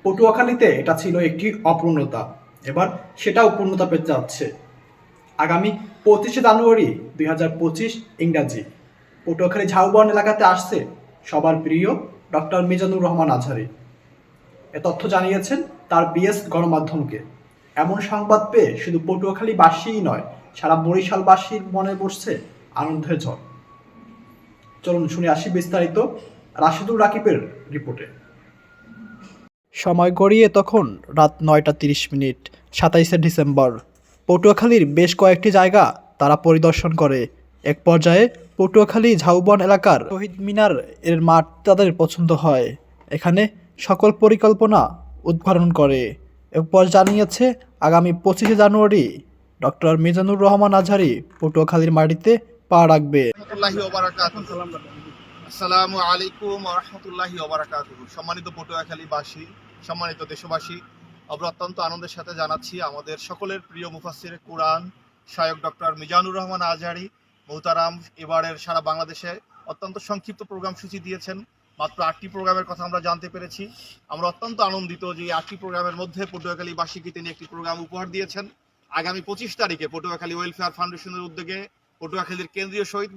পটুয়াখালীতে এটা ছিল একটি অপূর্ণতা, এবার সেটাও পূর্ণতা পেতে যাচ্ছে। আগামী 25শে জানুয়ারি 2025 ইংরাজি পটুয়াখালী ঝাউবন এলাকাতে আসছে সবার প্রিয় ডক্টর মিজানুর রহমান আজহারী। এ তথ্য জানিয়েছেন তার বিএস গণমাধ্যমকে। এমন সংবাদ পেয়ে শুধু পটুয়াখালীবাসীই নয়, সারা বরিশালবাসীর মনে বসছে আনন্দের ঝড়। চলুন শুনে আসি বিস্তারিত রাশিদুল রাকিবের রিপোর্টে। সময় গড়িয়ে তখন রাত 9টা 30 মিনিট, 27শে ডিসেম্বর। পটুয়াখালীর বেশ কয়েকটি জায়গা তারা পরিদর্শন করে। এক পর্যায়ে পটুয়াখালী ঝাউবন এলাকার শহীদ মিনার এর মাঠ তাদের পছন্দ হয়। এখানে সকল পরিকল্পনা উদ্ঘাটন করে। এরপর জানিয়েছে আগামী 25শে জানুয়ারি ডক্টর মিজানুর রহমান আজহারী পটুয়াখালীর মাটিতে পা রাখবে। আসসালামু আলাইকুম ওয়া রাহমাতুল্লাহি ওয়া বারাকাতুহু। সম্মানিত পটুয়াখালীবাসী, সম্মানিত দেশবাসী, আমরা অত্যন্ত আনন্দের সাথে জানাচ্ছি আমাদের সকলের প্রিয় মুফাসসিরে কুরআন শায়খ ডক্টর মিজানুর রহমান আজহারী মুহতারাম এবারের সারা বাংলাদেশে অত্যন্ত সংক্ষিপ্ত প্রোগ্রাম সূচি দিয়েছেন। মাত্র 8টি প্রোগ্রামের কথা আমরা জানতে পেরেছি। আমরা অত্যন্ত আনন্দিত যে এই 8টি প্রোগ্রামের মধ্যে পটুয়াখালীবাসীকে তিনি একটি প্রোগ্রাম উপহার দিয়েছেন। আগামী 25 তারিখে পটুয়াখালী ওয়েলফেয়ার ফাউন্ডেশনের উদ্যোগে পটুয়াখালীর কেন্দ্রীয় শহীদ